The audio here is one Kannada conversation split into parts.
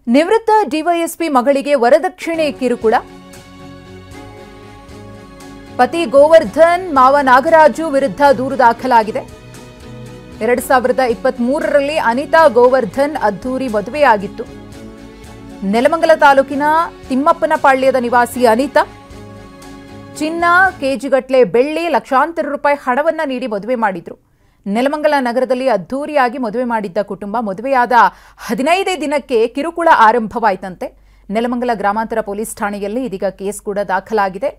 ನಿವೃತ್ತ ಡಿವೈಎಸ್ಪಿ ಮಗಳಿಗೆ ವರದಕ್ಷಿಣೆ ಕಿರುಕುಳ. ಪತಿ ಗೋವರ್ಧನ್, ಮಾವ ನಾಗರಾಜು ವಿರುದ್ಧ ದೂರು ದಾಖಲಾಗಿದೆ. 2023ರಲ್ಲಿ ಅನಿತಾ ಗೋವರ್ಧನ್ ಅದ್ದೂರಿ ಮದುವೆಯಾಗಿತ್ತು. ನೆಲಮಂಗಲ ತಾಲೂಕಿನ ತಿಮ್ಮಪ್ಪನಪಾಳ್ಯದ ನಿವಾಸಿ ಅನಿತಾ ಚಿನ್ನ, ಕೆಜಿಗಟ್ಟಲೆ ಬೆಳ್ಳಿ, ಲಕ್ಷಾಂತರ ರೂಪಾಯಿ ಹಣವನ್ನ ನೀಡಿ ಮದುವೆ ಮಾಡಿದ್ರು. ನೆಲಮಂಗಲ ನಗರದಲ್ಲಿ ಅದ್ದೂರಿಯಾಗಿ ಮದುವೆ ಮಾಡಿದ್ದ ಕುಟುಂಬ ಮದುವೆಯಾದ 15 ದಿನಕ್ಕೆ ಕಿರುಕುಳ ಆರಂಭವಾಯಿತಂತೆ. ನೆಲಮಂಗಲ ಗ್ರಾಮಾಂತರ ಪೊಲೀಸ್ ಠಾಣೆಯಲ್ಲಿ ಇದೀಗ ಕೇಸ್ ಕೂಡ ದಾಖಲಾಗಿದೆ.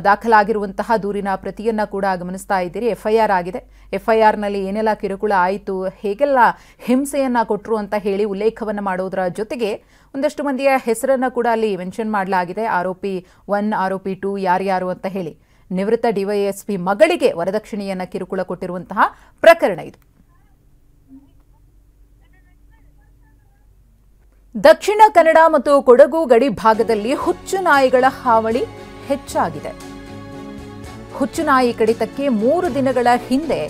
ದಾಖಲಾಗಿರುವಂತಹ ದೂರಿನ ಪ್ರತಿಯನ್ನ ಕೂಡ ಗಮನಿಸ್ತಾ ಇದ್ದೀರಿ. ಎಫ್ಐಆರ್ ಆಗಿದೆ. ಎಫ್ಐಆರ್ನಲ್ಲಿ ಏನೆಲ್ಲ ಕಿರುಕುಳ ಆಯಿತು, ಹೇಗೆಲ್ಲ ಹಿಂಸೆಯನ್ನ ಕೊಟ್ಟರು ಅಂತ ಹೇಳಿ ಉಲ್ಲೇಖವನ್ನು ಮಾಡೋದರ ಜೊತೆಗೆ ಒಂದಷ್ಟು ಮಂದಿಯ ಹೆಸರನ್ನ ಕೂಡ ಅಲ್ಲಿ ಮೆನ್ಷನ್ ಮಾಡಲಾಗಿದೆ. ಆರೋಪಿ 1, ಆರೋಪಿ 2 ಯಾರ್ಯಾರು ಅಂತ ಹೇಳಿ. ನಿವೃತ್ತ ಡಿವೈಎಸ್ಪಿ ಮಗಳಿಗೆ ವರದಕ್ಷಿಣೆಯನ್ನ ಕಿರುಕುಳ ಕೊಟ್ಟಿರುವಂತಹ ಪ್ರಕರಣ ಇದು. ದಕ್ಷಿಣ ಕನ್ನಡ ಮತ್ತು ಕೊಡಗು ಗಡಿ ಭಾಗದಲ್ಲಿ ಹುಚ್ಚು ನಾಯಿಗಳ ಹಾವಳಿ ಹೆಚ್ಚಾಗಿದೆ. ಹುಚ್ಚು ನಾಯಿ ಕಡಿತಕ್ಕೆ 3 ದಿನಗಳ ಹಿಂದೆ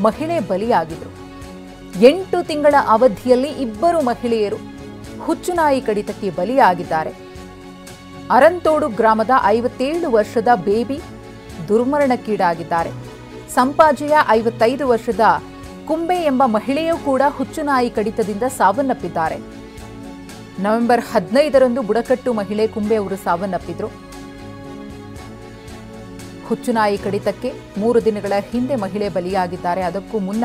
ಮಹಿಳೆ ಬಲಿಯಾಗಿದ್ರು. 8 ತಿಂಗಳ ಅವಧಿಯಲ್ಲಿ 2 ಮಹಿಳೆಯರು ಹುಚ್ಚು ನಾಯಿ ಕಡಿತಕ್ಕೆ ಬಲಿಯಾಗಿದ್ದಾರೆ. ಅರಂತೋಡು ಗ್ರಾಮದ 57 ವರ್ಷದ ಬೇಬಿ ದುರ್ಮರಣಕ್ಕೀಡಾಗಿದ್ದಾರೆ. ಸಂಪಾಜೆಯ 55 ವರ್ಷದ ಕುಂಬೆ ಎಂಬ ಮಹಿಳೆಯೂ ಕೂಡ ಹುಚ್ಚು ನಾಯಿ ಕಡಿತದಿಂದ ಸಾವನ್ನಪ್ಪಿದ್ದಾರೆ. ನವೆಂಬರ್ 15ರಂದು ಬುಡಕಟ್ಟು ಮಹಿಳೆ ಕುಂಬೆ ಅವರು ಸಾವನ್ನಪ್ಪಿದ್ರು. ಹುಚ್ಚುನಾಯಿ ಕಡಿತಕ್ಕೆ 3 ದಿನಗಳ ಹಿಂದೆ ಮಹಿಳೆ ಬಲಿಯಾಗಿದ್ದಾರೆ. ಅದಕ್ಕೂ ಮುನ್ನ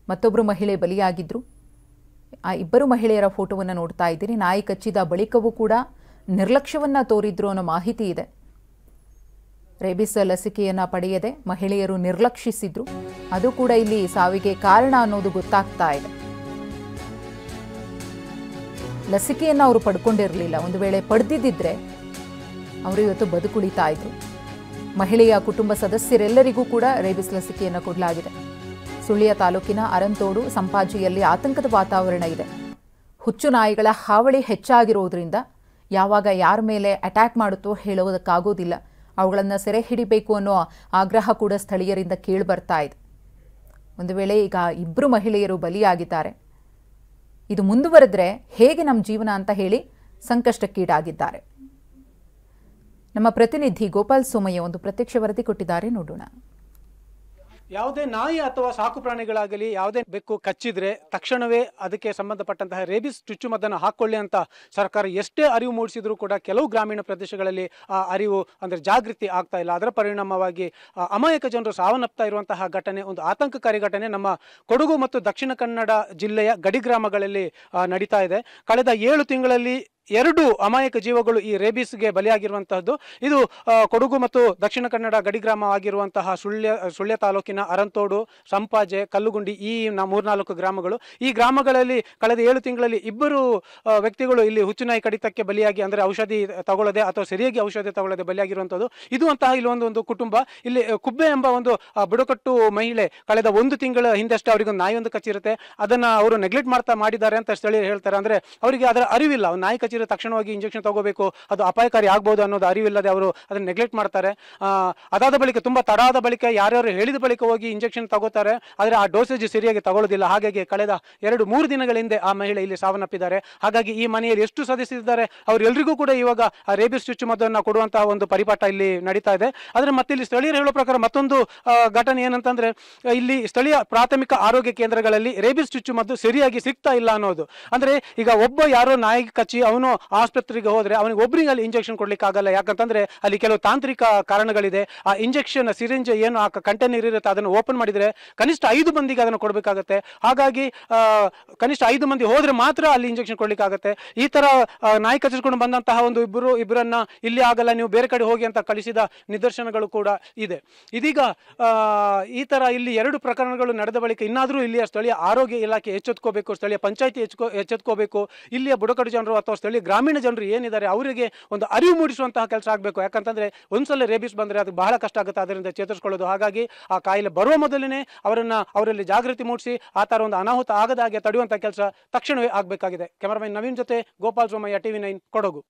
ಮತ್ತೊಬ್ಬರು ಮಹಿಳೆ ಬಲಿಯಾಗಿದ್ರು. ಆ 2 ಮಹಿಳೆಯರ ಫೋಟೋವನ್ನು ನೋಡ್ತಾ ಇದ್ದೀರಿ. ನಾಯಿ ಕಚ್ಚಿದ ಬಳಿಕವೂ ಕೂಡ ನಿರ್ಲಕ್ಷ್ಯವನ್ನ ತೋರಿದ್ರು ಅನ್ನೋ ಮಾಹಿತಿ ಇದೆ. ರೇಬಿಸ್ ಲಸಿಕೆಯನ್ನ ಪಡೆಯದೆ ಮಹಿಳೆಯರು ನಿರ್ಲಕ್ಷಿಸಿದ್ರು. ಅದು ಕೂಡ ಇಲ್ಲಿ ಸಾವಿಗೆ ಕಾರಣ ಅನ್ನೋದು ಗೊತ್ತಾಗ್ತಾ ಇದೆ. ಲಸಿಕೆಯನ್ನ ಅವರು ಪಡ್ಕೊಂಡಿರಲಿಲ್ಲ. ಒಂದು ವೇಳೆ ಪಡೆದಿದ್ದರೆ ಅವರು ಇವತ್ತು ಬದುಕುಳಿತಾ ಇದ್ರು. ಮಹಿಳೆಯ ಕುಟುಂಬ ಸದಸ್ಯರೆಲ್ಲರಿಗೂ ಕೂಡ ರೇಬಿಸ್ ಲಸಿಕೆಯನ್ನು ಕೊಡಲಾಗಿದೆ. ಸುಳ್ಯ ತಾಲೂಕಿನ ಅರಂತೋಡು ಸಂಪಾಜಿಯಲ್ಲಿ ಆತಂಕದ ವಾತಾವರಣ ಇದೆ. ಹುಚ್ಚು ನಾಯಿಗಳ ಹಾವಳಿ ಹೆಚ್ಚಾಗಿರೋದ್ರಿಂದ ಯಾವಾಗ ಯಾರ ಮೇಲೆ ಅಟ್ಯಾಕ್ ಮಾಡುತ್ತೋ ಹೇಳೋದಕ್ಕಾಗೋದಿಲ್ಲ. ಅವುಗಳನ್ನು ಸೆರೆ ಹಿಡಿಬೇಕು ಅನ್ನೋ ಆಗ್ರಹ ಕೂಡ ಸ್ಥಳೀಯರಿಂದ ಕೇಳಿಬರ್ತಾ ಇದೆ. ಒಂದು ವೇಳೆ ಈಗ 2 ಮಹಿಳೆಯರು ಬಲಿಯಾಗಿದ್ದಾರೆ. ಇದು ಮುಂದುವರೆದ್ರೆ ಹೇಗೆ ನಮ್ಮ ಜೀವನ ಅಂತ ಹೇಳಿ ಸಂಕಷ್ಟಕ್ಕೀಡಾಗಿದ್ದಾರೆ. ನಮ್ಮ ಪ್ರತಿನಿಧಿ ಗೋಪಾಲ್ ಸೋಮಯ್ಯ ಒಂದು ಪ್ರತ್ಯಕ್ಷ ವರದಿ ಕೊಟ್ಟಿದ್ದಾರೆ, ನೋಡೋಣ. ಯಾವುದೇ ನಾಯಿ ಅಥವಾ ಸಾಕು ಪ್ರಾಣಿಗಳಾಗಲಿ ಯಾವುದೇ ಬೆಕ್ಕು ಕಚ್ಚಿದ್ರೆ ತಕ್ಷಣವೇ ಅದಕ್ಕೆ ಸಂಬಂಧಪಟ್ಟಂತಹ ರೇಬಿಸ್ ಚುಚ್ಚುಮದ್ದನ್ನು ಹಾಕೊಳ್ಳಿ ಅಂತ ಸರ್ಕಾರ ಎಷ್ಟೇ ಅರಿವು ಮೂಡಿಸಿದ್ರೂ ಕೂಡ ಕೆಲವು ಗ್ರಾಮೀಣ ಪ್ರದೇಶಗಳಲ್ಲಿ ಆ ಅರಿವು ಅಂದರೆ ಜಾಗೃತಿ ಆಗ್ತಾ ಇಲ್ಲ. ಅದರ ಪರಿಣಾಮವಾಗಿ ಅಮಾಯಕ ಜನರು ಸಾವನ್ನಪ್ತಾ ಇರುವಂತಹ ಘಟನೆ, ಒಂದು ಆತಂಕಕಾರಿ ಘಟನೆ ನಮ್ಮ ಕೊಡಗು ಮತ್ತು ದಕ್ಷಿಣ ಕನ್ನಡ ಜಿಲ್ಲೆಯ ಗಡಿ ಗ್ರಾಮಗಳಲ್ಲಿ ನಡೀತಾ ಇದೆ. ಕಳೆದ 7 ತಿಂಗಳಲ್ಲಿ 2 ಅಮಾಯಕ ಜೀವಗಳು ಈ ರೇಬಿಸ್ಗೆ ಬಲಿಯಾಗಿರುವಂತಹದ್ದು. ಇದು ಕೊಡಗು ಮತ್ತು ದಕ್ಷಿಣ ಕನ್ನಡ ಗಡಿ ಗ್ರಾಮ ಆಗಿರುವಂತಹ ಸುಳ್ಯ ತಾಲೂಕಿನ ಅರಂತೋಡು, ಸಂಪಾಜೆ, ಕಲ್ಲುಗುಂಡಿ ಈ 3-4 ಗ್ರಾಮಗಳು. ಈ ಗ್ರಾಮಗಳಲ್ಲಿ ಕಳೆದ 7 ತಿಂಗಳಲ್ಲಿ 2 ವ್ಯಕ್ತಿಗಳು ಇಲ್ಲಿ ಹುಚ್ಚುನಾಯಿ ಕಡಿತಕ್ಕೆ ಬಲಿಯಾಗಿ, ಅಂದರೆ ಔಷಧಿ ತಗೊಳ್ಳದೆ ಅಥವಾ ಸರಿಯಾಗಿ ಔಷಧಿ ತಗೊಳ್ಳದೆ ಬಲಿಯಾಗಿರುವಂಥದ್ದು. ಇದು ಅಂತಹ ಇಲ್ಲಿ ಒಂದು ಕುಟುಂಬ. ಇಲ್ಲಿ ಕುಬ್ಬೆ ಎಂಬ ಒಂದು ಬುಡಕಟ್ಟು ಮಹಿಳೆ ಕಳೆದ 1 ತಿಂಗಳ ಹಿಂದಷ್ಟೇ ಅವರಿಗೊಂದು ನಾಯಿಯೊಂದು ಕಚ್ಚಿರುತ್ತೆ. ಅದನ್ನ ಅವರು ನೆಗ್ಲೆಕ್ಟ್ ಮಾಡಿದ್ದಾರೆ ಅಂತ ಸ್ಥಳೀಯರು ಹೇಳ್ತಾರೆ. ಅಂದ್ರೆ ಅವರಿಗೆ ಅದರ ಅರಿವಿಲ್ಲ. ನಾಯಿ ಕಚ್ಚಿ ತಕ್ಷಣವಾಗಿ ಇಂಜೆಕ್ಷನ್ ತಗೋಬೇಕು, ಅದು ಅಪಾಯಕಾರಿ ಆಗ್ಬಹುದು ಅನ್ನೋದು ಅರಿವಿಲ್ಲದೆ ಅವರು ಅದನ್ನ ನೆಗ್ಲೆಕ್ಟ್ ಮಾಡ್ತಾರೆ. ಅದಾದ ಬಳಿಕ ತುಂಬಾ ತಡಾದ ಬಳಿಕ ಯಾರ್ಯಾರು ಹೇಳಿದ ಬಳಿಕ ಹೋಗಿ ಇಂಜೆಕ್ಷನ್ ತಗೋತಾರೆ. ಆದರೆ ಆ ಡೋಸೇಜ್ ಸರಿಯಾಗಿ ತಗೊಳ್ಳೋದಿಲ್ಲ. ಹಾಗಾಗಿ ಕಳೆದ 2-3 ದಿನಗಳ ಹಿಂದೆ ಆ ಮಹಿಳೆ ಇಲ್ಲಿ ಸಾವನ್ನಪ್ಪಿದ್ದಾರೆ. ಹಾಗಾಗಿ ಈ ಮನೆಯಲ್ಲಿ ಎಷ್ಟು ಸದಸ್ಯರಿದ್ದಾರೆ ಅವರೆಲ್ಲರಿಗೂ ಕೂಡ ಇವಾಗ ರೇಬಿಸ್ ಚುಚ್ಚುಮದ್ದನ್ನು ಕೊಡುವಂತಹ ಒಂದು ಪರಿಪಾಠ ಇಲ್ಲಿ ನಡೀತಾ ಇದೆ. ಆದರೆ ಮತ್ತೆ ಇಲ್ಲಿ ಸ್ಥಳೀಯರು ಹೇಳೋ ಪ್ರಕಾರ ಮತ್ತೊಂದು ಘಟನೆ ಏನಂತಂದ್ರೆ, ಇಲ್ಲಿ ಸ್ಥಳೀಯ ಪ್ರಾಥಮಿಕ ಆರೋಗ್ಯ ಕೇಂದ್ರಗಳಲ್ಲಿ ರೇಬಿಸ್ ಚುಚ್ಚುಮದ್ದು ಸರಿಯಾಗಿ ಸಿಗ್ತಾ ಇಲ್ಲ ಅನ್ನೋದು. ಅಂದ್ರೆ ಈಗ ಒಬ್ಬ ಯಾರೋ ನಾಯಿ ಕಚ್ಚಿ ಅವನು ಆಸ್ಪತ್ರೆಗೆ ಹೋದ್ರೆ ಅವನಿಗೆ ಒಬ್ಬರಿಗೆ ಅಲ್ಲಿ ಇಂಜೆಕ್ಷನ್ ಕೊಡ್ಲಿಕ್ಕೆ ಆಗಲ್ಲ. ಯಾಕಂತಂದ್ರೆ ಅಲ್ಲಿ ಕೆಲವು ತಾಂತ್ರಿಕ ಕಾರಣಗಳಿದೆ. ಆ ಇಂಜೆಕ್ಷನ್ ಸಿರಿಂಜ್ ಏನು ಆ ಕಂಟೈನರ್ ಇರುತ್ತೆ ಅದನ್ನು ಓಪನ್ ಮಾಡಿದ್ರೆ ಕನಿಷ್ಠ 5 ಮಂದಿಗೆ ಅದನ್ನು ಕೊಡಬೇಕಾಗತ್ತೆ. ಹಾಗಾಗಿ ಕನಿಷ್ಠ 5 ಮಂದಿ ಹೋದ್ರೆ ಮಾತ್ರ ಅಲ್ಲಿ ಇಂಜೆಕ್ಷನ್ ಕೊಡ್ಲಿಕ್ಕೆ ಆಗುತ್ತೆ. ಈ ತರ ನಾಯಿ ಕಚ್ಚಿಸ್ಕೊಂಡು ಬಂದಂತಹ ಒಂದು ಇಬ್ಬರನ್ನ ಇಲ್ಲಿ ಆಗಲ್ಲ, ನೀವು ಬೇರೆ ಕಡೆ ಹೋಗಿ ಅಂತ ಕಳಿಸಿದ ನಿದರ್ಶನಗಳು ಕೂಡ ಇದೆ. ಇದೀಗ ಈ ತರ ಇಲ್ಲಿ 2 ಪ್ರಕರಣಗಳು ನಡೆದ ಬಳಿಕ ಇನ್ನಾದರೂ ಇಲ್ಲಿಯ ಸ್ಥಳೀಯ ಆರೋಗ್ಯ ಇಲಾಖೆ ಎಚ್ಚೆತ್ಕೋಬೇಕು, ಸ್ಥಳೀಯ ಪಂಚಾಯಿತಿ ಎಚ್ಚೆತ್ಕೋಬೇಕು. ಇಲ್ಲಿಯ ಬುಡಕಟ್ಟು ಜನರು ಅಥವಾ ಸ್ಥಳೀಯ ಗ್ರಾಮೀಣ ಜನರು ಏನಿದ್ದಾರೆ ಅವರಿಗೆ ಒಂದು ಅರಿವು ಮೂಡಿಸುವಂತಹ ಕೆಲಸ ಆಗಬೇಕು. ಯಾಕಂತಂದ್ರೆ ಒಂದ್ಸಲ ರೇಬಿಸ್ ಬಂದ್ರೆ ಅದು ಬಹಳ ಕಷ್ಟ ಆಗುತ್ತೆ ಅದರಿಂದ ಚೇತರಿಸಿಕೊಳ್ಳೋದು. ಹಾಗಾಗಿ ಆ ಕಾಯಿಲೆ ಬರುವ ಮೊದಲನೇ ಅವರಲ್ಲಿ ಜಾಗೃತಿ ಮೂಡಿಸಿ ಆ ತರ ಒಂದು ಅನಾಹುತ ಆಗದ ಹಾಗೆ ತಡೆಯುವಂತಹ ಕೆಲಸ ತಕ್ಷಣವೇ ಆಗಬೇಕಾಗಿದೆ. ಕ್ಯಾಮರಾಮನ್ ನವೀನ್ ಜೊತೆ ಗೋಪಾಲ್ ಸೋಮಯ್ಯ, TV9 ಕೊಡಗು.